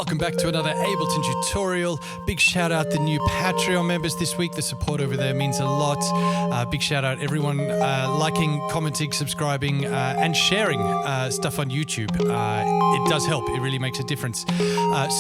welcome back to another Ableton tutorial. Big shout out the new Patreon members this week. The support over there means a lot. Big shout out everyone liking, commenting, subscribing, and sharing stuff on YouTube. It does help. It really makes a difference.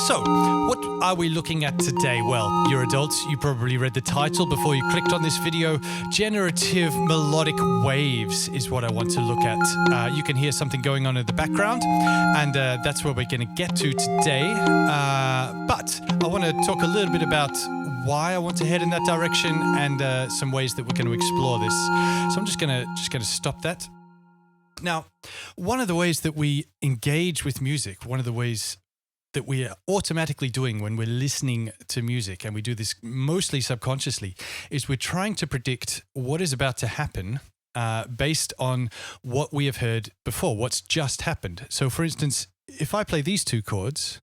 So, what are we looking at today? Well, you're adults. You probably read the title before you clicked on this video. Generative melodic waves is what I want to look at. You can hear something going on in the background, and that's where we're going to get to today. But I want to talk a little bit about why I want to head in that direction and some ways that we're going to explore this. So I'm just going to stop that. Now, one of the ways that we engage with music, one of the ways that we are automatically doing when we're listening to music, and we do this mostly subconsciously, is we're trying to predict what is about to happen based on what we have heard before, what's just happened. So for instance, if I play these two chords,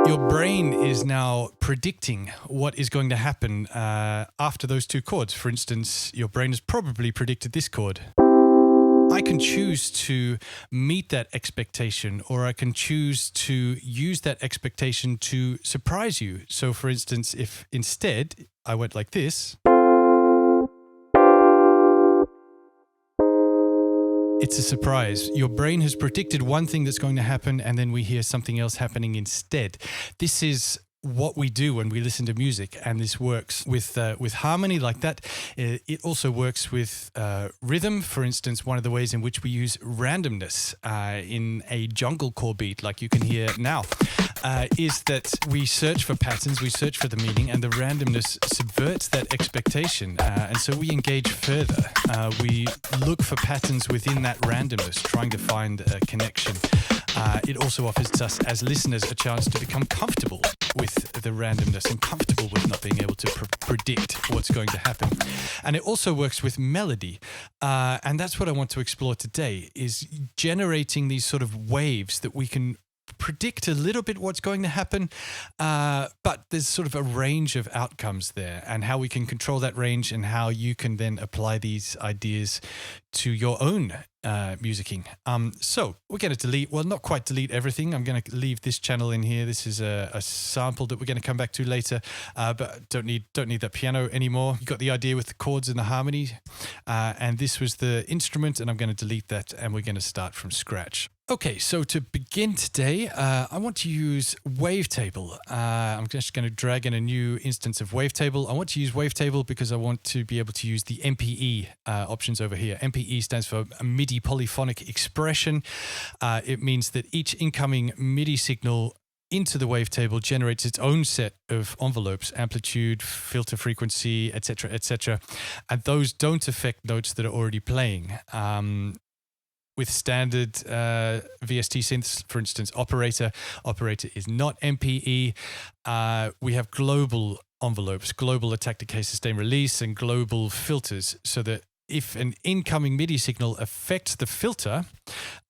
your brain is now predicting what is going to happen after those two chords. For instance, your brain has probably predicted this chord. I can choose to meet that expectation, or I can choose to use that expectation to surprise you. So for instance, if instead I went like this, it's a surprise. Your brain has predicted one thing that's going to happen, and then we hear something else happening instead. This is what we do when we listen to music, and this works with harmony like that. It also works with rhythm. For instance, one of the ways in which we use randomness in a jungle core beat, like you can hear now, is that we search for patterns, we search for the meaning, and the randomness subverts that expectation. And so we engage further. We look for patterns within that randomness, trying to find a connection. It also offers us as listeners a chance to become comfortable with the randomness and comfortable with not being able to predict what's going to happen. And it also works with melody. And that's what I want to explore today, is generating these sort of waves that we can predict a little bit what's going to happen, but there's sort of a range of outcomes there, and how we can control that range and how you can then apply these ideas to your own musicking. So we're going to delete, well, not quite delete everything. I'm going to leave this channel in here. This is a sample that we're going to come back to later, but don't need that piano anymore. You got the idea with the chords and the harmony, and this was the instrument, and I'm going to delete that, and we're going to start from scratch. Okay, so to begin today, I want to use Wavetable. I'm just going to drag in a new instance of Wavetable. I want to use Wavetable because I want to be able to use the MPE options over here. MPE stands for MIDI Polyphonic Expression. It means that each incoming MIDI signal into the wavetable generates its own set of envelopes, amplitude, filter frequency, etc., and those don't affect notes that are already playing. With standard VST synths, for instance, Operator is not MPE. We have global envelopes, global attack, decay, sustain, release, and global filters, so that if an incoming MIDI signal affects the filter,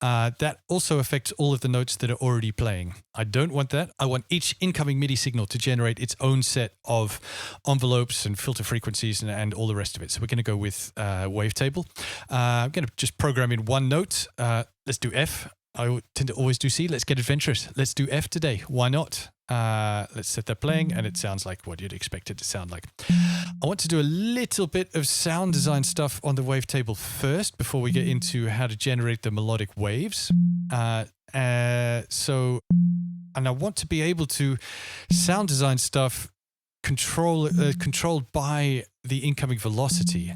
that also affects all of the notes that are already playing. I don't want that. I want each incoming MIDI signal to generate its own set of envelopes and filter frequencies and all the rest of it. So we're going to go with Wavetable. I'm going to just program in one note. Let's do F. I tend to always do C. Let's get adventurous. Let's do F today. Why not? Let's set that playing, and it sounds like what you'd expect it to sound like. I want to do a little bit of sound design stuff on the wavetable first before we get into how to generate the melodic waves. And I want to be able to sound design stuff controlled by the incoming velocity.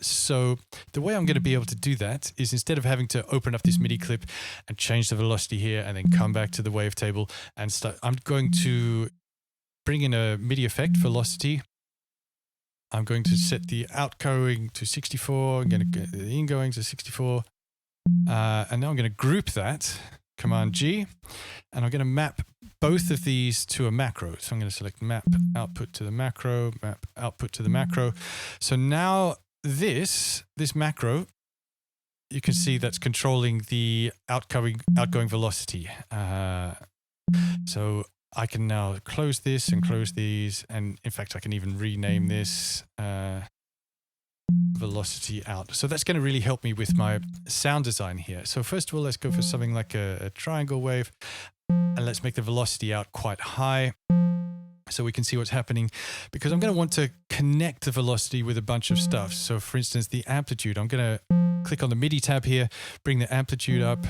So the way I'm going to be able to do that is, instead of having to open up this MIDI clip and change the velocity here and then come back to the wavetable and start, I'm going to bring in a MIDI effect, velocity. I'm going to set the outgoing to 64. I'm going to get the ingoing to 64. And now I'm going to group that, Command G, and I'm going to map both of these to a macro. So I'm going to select map output to the macro, map output to the macro. So now this macro, you can see that's controlling the outgoing velocity. So I can now close this and close these, and in fact I can even rename this velocity out. So that's going to really help me with my sound design here. So first of all, let's go for something like a triangle wave. And let's make the velocity out quite high so we can see what's happening, because I'm going to want to connect the velocity with a bunch of stuff. So for instance, the amplitude, I'm going to click on the MIDI tab here, bring the amplitude up.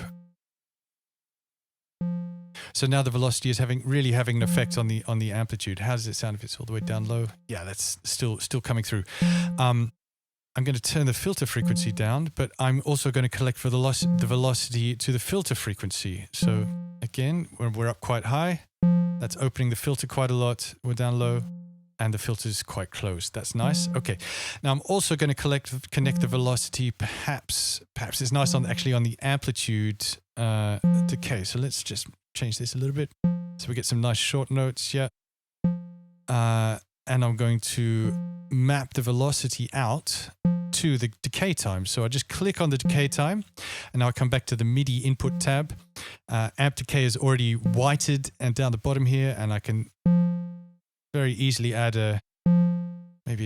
So now the velocity is really having an effect on the amplitude. How does it sound if it's all the way down low? Yeah, that's still coming through. I'm going to turn the filter frequency down, but I'm also going to collect for the velocity to the filter frequency. So again, when we're up quite high, that's opening the filter quite a lot. We're down low, and the filter is quite close. That's nice. Okay. Now I'm also going to connect the velocity. Perhaps it's nice on the amplitude decay. So let's just change this a little bit so we get some nice short notes. Yeah. And I'm going to map the velocity out to the decay time. So I just click on the decay time, and now I come back to the MIDI input tab. Amp decay is already whited and down the bottom here, and I can very easily add maybe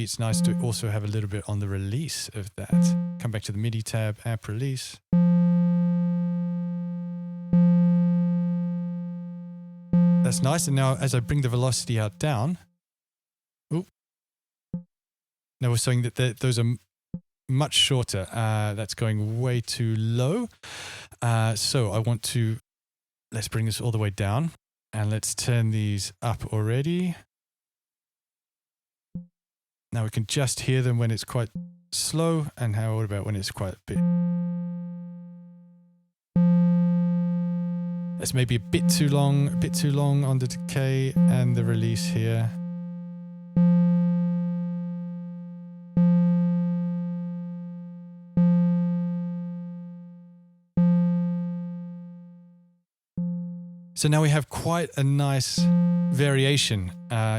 it's nice to also have a little bit on the release of that. Come back to the MIDI tab, amp release. That's nice. And now as I bring the velocity out down, now we're saying that those are much shorter. That's going way too low. So I want to, let's bring this all the way down, and let's turn these up already. Now we can just hear them when it's quite slow, and what about when it's quite a bit? That's maybe a bit too long on the decay and the release here. So now we have quite a nice variation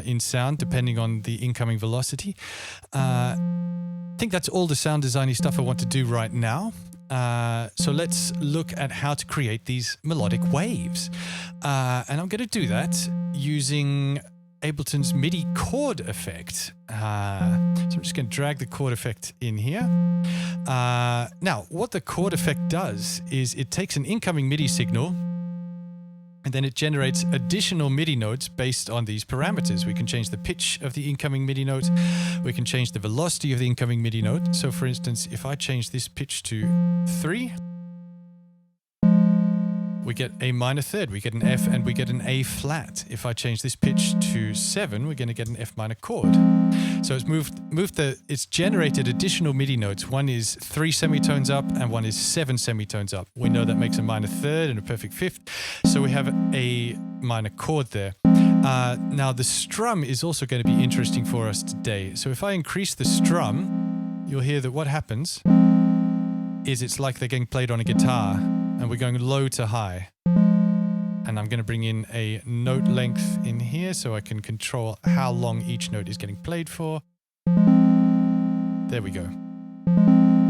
in sound depending on the incoming velocity. I think that's all the sound designy stuff I want to do right now. So let's look at how to create these melodic waves. And I'm going to do that using Ableton's MIDI chord effect. So I'm just going to drag the chord effect in here. Now, what the chord effect does is it takes an incoming MIDI signal, and then it generates additional MIDI notes based on these parameters. We can change the pitch of the incoming MIDI note. We can change the velocity of the incoming MIDI note. So for instance, if I change this pitch to 3, we get a minor third, we get an F, and we get an A flat. If I change this pitch to 7, we're going to get an F minor chord. So it's generated additional MIDI notes. One is 3 semitones up and one is 7 semitones up. We know that makes a minor third and a perfect fifth. So we have a minor chord there. Now the strum is also going to be interesting for us today. So if I increase the strum, you'll hear that what happens is it's like they're getting played on a guitar, and we're going low to high. And I'm going to bring in a note length in here so I can control how long each note is getting played for. There we go.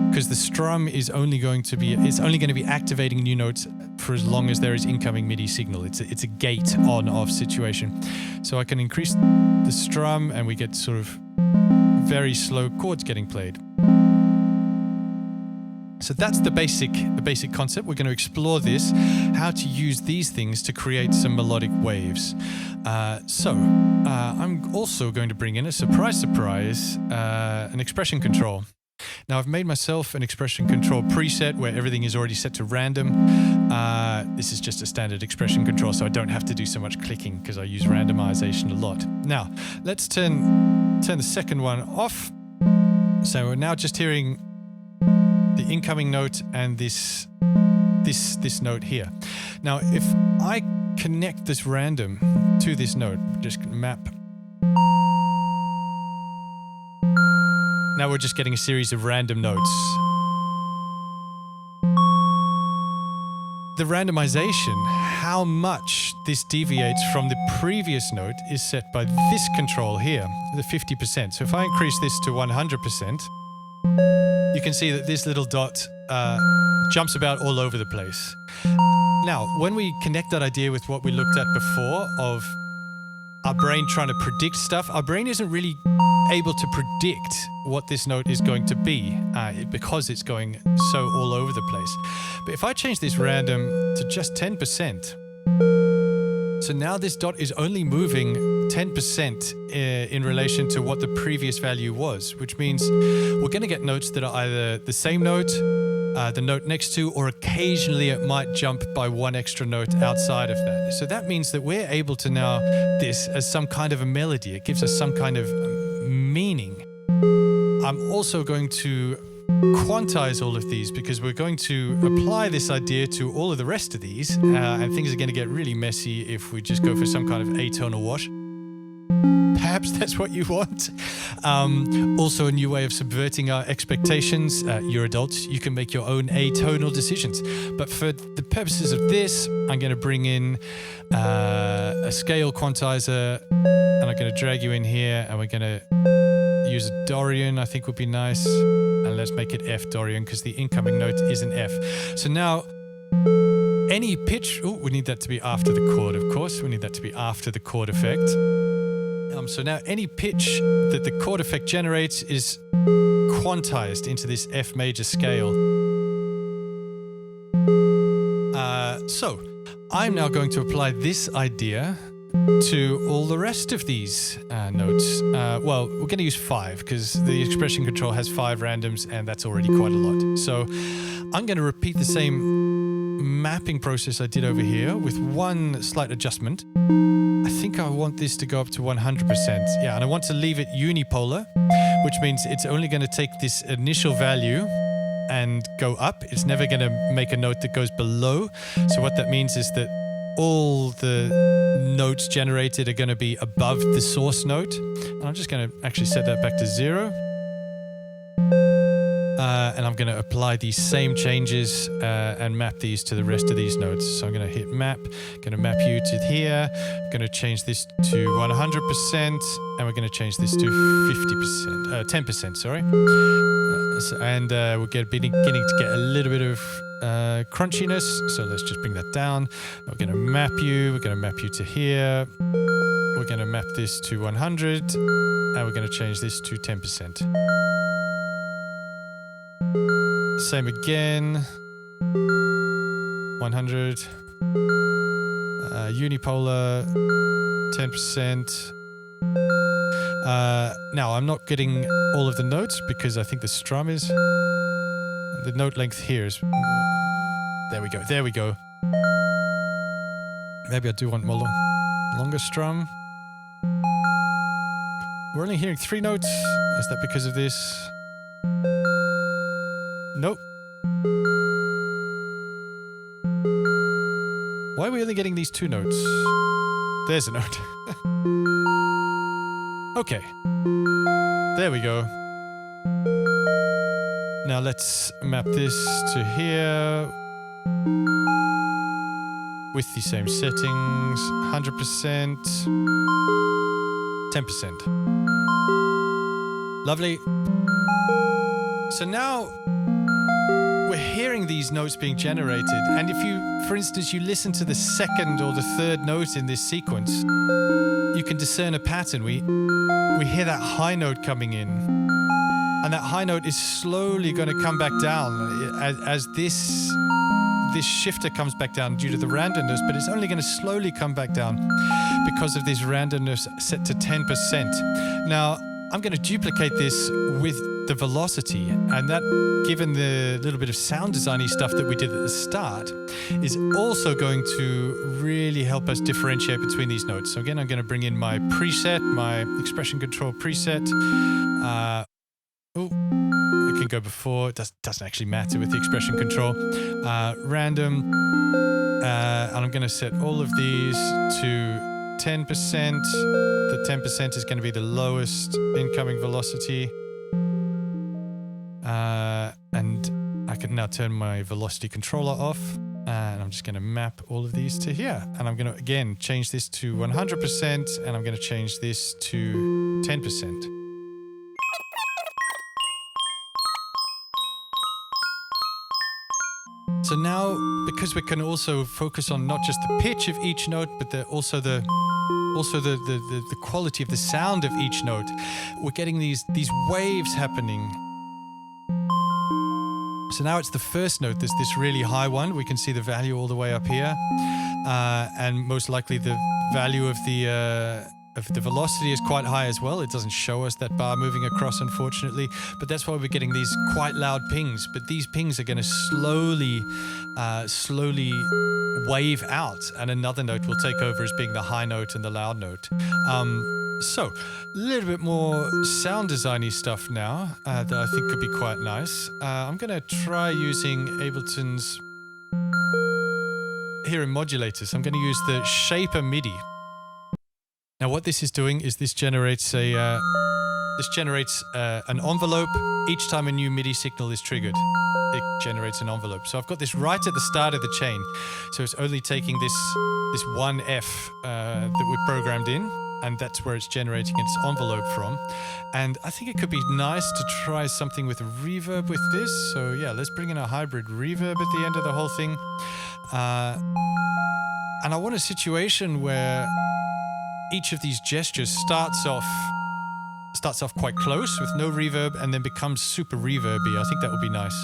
Because the strum is only going to be activating new notes for as long as there is incoming MIDI signal. It's a gate on-off situation. So I can increase the strum and we get sort of very slow chords getting played. So that's the basic concept. We're going to explore this, how to use these things to create some melodic waves. I'm also going to bring in a surprise, an expression control. Now I've made myself an expression control preset where everything is already set to random. This is just a standard expression control, so I don't have to do so much clicking because I use randomization a lot. Now let's turn the second one off. So we're now just hearing the incoming note and this note here. Now, if I connect this random to this note, just map. Now we're just getting a series of random notes. The randomization, how much this deviates from the previous note, is set by this control here, the 50%. So if I increase this to 100%, you can see that this little dot jumps about all over the place. Now, when we connect that idea with what we looked at before of our brain trying to predict stuff. Our brain isn't really able to predict what this note is going to be because it's going so all over the place. But if I change this random to just 10%, so now this dot is only moving 10% in relation to what the previous value was, which means we're going to get notes that are either the same note, the note next to, or occasionally it might jump by one extra note outside of that. So that means that we're able to now this as some kind of a melody. It gives us some kind of meaning. I'm also going to quantize all of these because we're going to apply this idea to all of the rest of these, and things are going to get really messy if we just go for some kind of atonal wash. Perhaps that's what you want. Also a new way of subverting our expectations. You're adults, you can make your own atonal decisions. But for the purposes of this, I'm going to bring in a scale quantizer, and I'm going to drag you in here, and we're going to use a Dorian, I think would be nice. And let's make it F Dorian because the incoming note is an F. So now any pitch, we need that to be after the chord, of course. We need that to be after the chord effect. So now any pitch that the chord effect generates is quantized into this F major scale. So I'm now going to apply this idea to all the rest of these notes. Well, we're going to use 5 because the expression control has 5 randoms and that's already quite a lot. So I'm going to repeat the same mapping process I did over here with one slight adjustment. I think I want this to go up to 100%. Yeah, and I want to leave it unipolar, which means it's only going to take this initial value and go up. It's never going to make a note that goes below. So what that means is that all the notes generated are going to be above the source note. And I'm just going to actually set that back to 0. And I'm going to apply these same changes and map these to the rest of these notes. So I'm going to hit map, going to map you to here, going to change this to 100%, and we're going to change this to 50%, 10%, sorry. And we're beginning to get a little bit of crunchiness, so let's just bring that down. We're going to map you, we're going to map you to here, we're going to map this to 100, and we're going to change this to 10%. Same again, 100, unipolar, 10%. Now I'm not getting all of the notes because I think the strum is, the note length here is, there we go. Maybe I do want more longer strum. We're only hearing 3 notes. Is that because of this? Nope. Why are we only getting these 2 notes? There's a note. Okay. There we go. Now let's map this to here with the same settings. 100%. 10%. Lovely. So now we're hearing these notes being generated, and if you, for instance, you listen to the second or the third note in this sequence, you can discern a pattern. We hear that high note coming in, and that high note is slowly going to come back down as this shifter comes back down due to the randomness, but it's only going to slowly come back down because of this randomness set to 10%. Now, I'm going to duplicate this with the velocity, and that, given the little bit of sound designy stuff that we did at the start, is also going to really help us differentiate between these notes. So again, I'm going to bring in my preset, my expression control preset. It can go before, it doesn't actually matter with the expression control. Random, and I'm going to set all of these to 10%. The 10% is going to be the lowest incoming velocity. And I can now turn my velocity controller off, and I'm just going to map all of these to here. And I'm going to, again, change this to 100%, and I'm going to change this to 10%. So now, because we can also focus on not just the pitch of each note, but also the also the quality of the sound of each note. We're getting these waves happening. So now it's the first note. There's this really high one. We can see the value all the way up here. And most likely the value of the velocity is quite high as well. It doesn't show us that bar moving across, unfortunately. But that's why we're getting these quite loud pings. But these pings are going to slowly wave out. And another note will take over as being the high note and the loud note. So, a little bit more sound designy stuff now that I think could be quite nice. I'm going to try using Ableton's here in modulators. I'm going to use the Shaper MIDI. Now, what this is doing is this generates an envelope each time a new MIDI signal is triggered. It generates an envelope. So I've got this right at the start of the chain. So it's only taking this one F that we programmed in. And that's where it's generating its envelope from. And I think it could be nice to try something with a reverb with this. So yeah, let's bring in a hybrid reverb at the end of the whole thing. And I want a situation where each of these gestures starts off quite close with no reverb and then becomes super reverby. I think that would be nice.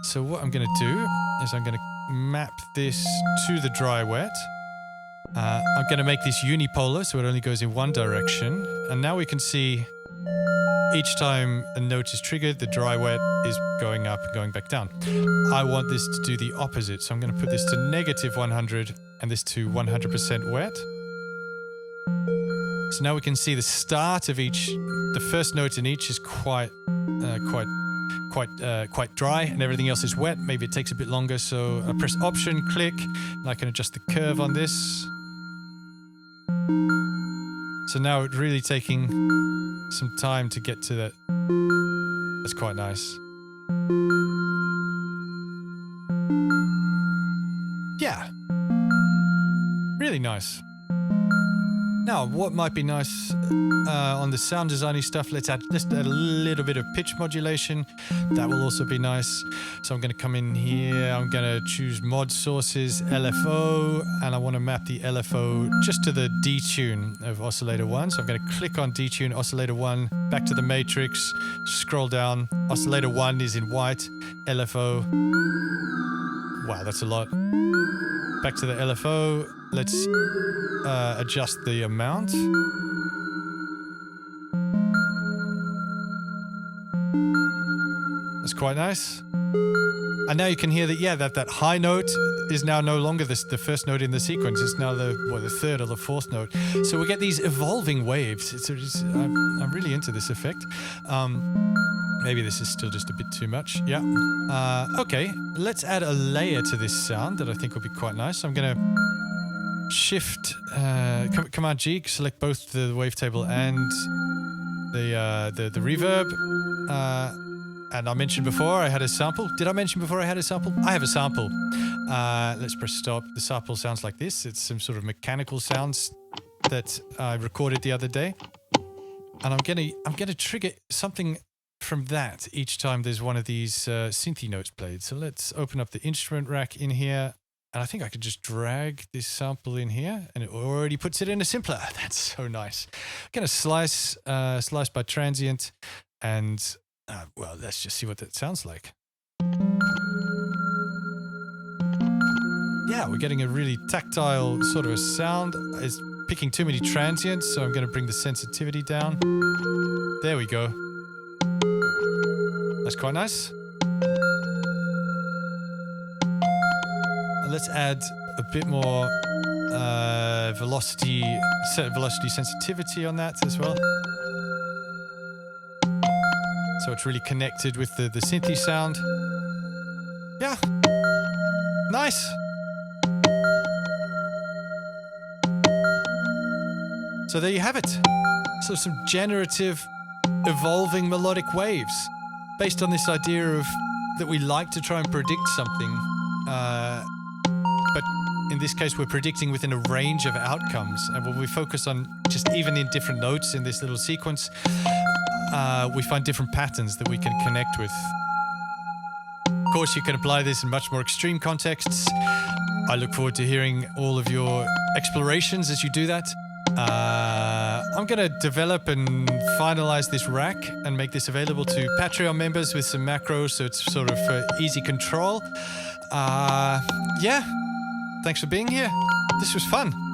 So what I'm going to do is I'm going to map this to the dry wet. I'm going to make this unipolar so it only goes in one direction. And now we can see each time a note is triggered, the dry wet is going up and going back down. I want this to do the opposite. So I'm going to put this to -100 and this to 100% wet. So now we can see the start of each, the first note in each is quite dry and everything else is wet. Maybe it takes a bit longer. So I press Option, click, and I can adjust the curve on this. So now it's really taking some time to get to that. That's quite nice. Yeah. Really nice. Now, what might be nice on the sound designy stuff, let's add a little bit of pitch modulation. That will also be nice. So I'm going to come in here. I'm going to choose mod sources, LFO, and I want to map the LFO just to the detune of oscillator 1. So I'm going to click on detune oscillator 1, back to the matrix, scroll down. Oscillator 1 is in white, LFO. Wow, that's a lot. Back to the LFO. Let's adjust the amount. That's quite nice. And now you can hear that, yeah, that high note is now no longer the first note in the sequence. It's now the third or the fourth note. So we get these evolving waves. I'm really into this effect. Maybe this is still just a bit too much. Yeah. Okay, let's add a layer to this sound that I think will be quite nice. So I'm going to Shift, Command G, select both the wavetable and the reverb. And I mentioned before I had a sample. Did I mention before I had a sample? I have a sample. Let's press stop. The sample sounds like this. It's some sort of mechanical sounds that I recorded the other day. And I'm gonna trigger something from that each time there's one of these synthy notes played. So let's open up the instrument rack in here. And I think I could just drag this sample in here and it already puts it in a simpler. That's so nice. I'm going to slice by transient and, well, let's just see what that sounds like. Yeah, we're getting a really tactile sort of a sound. It's picking too many transients, so I'm going to bring the sensitivity down. There we go. That's quite nice. Let's add a bit more velocity sensitivity on that as well. So it's really connected with the synthy sound. Yeah, nice. So there you have it. So some generative, evolving melodic waves based on this idea of that we like to try and predict something. But in this case, we're predicting within a range of outcomes. And when we focus on just even in different notes in this little sequence, we find different patterns that we can connect with. Of course, you can apply this in much more extreme contexts. I look forward to hearing all of your explorations as you do that. I'm going to develop and finalize this rack and make this available to Patreon members with some macros, so it's sort of easy control. Yeah, thanks for being here. This was fun.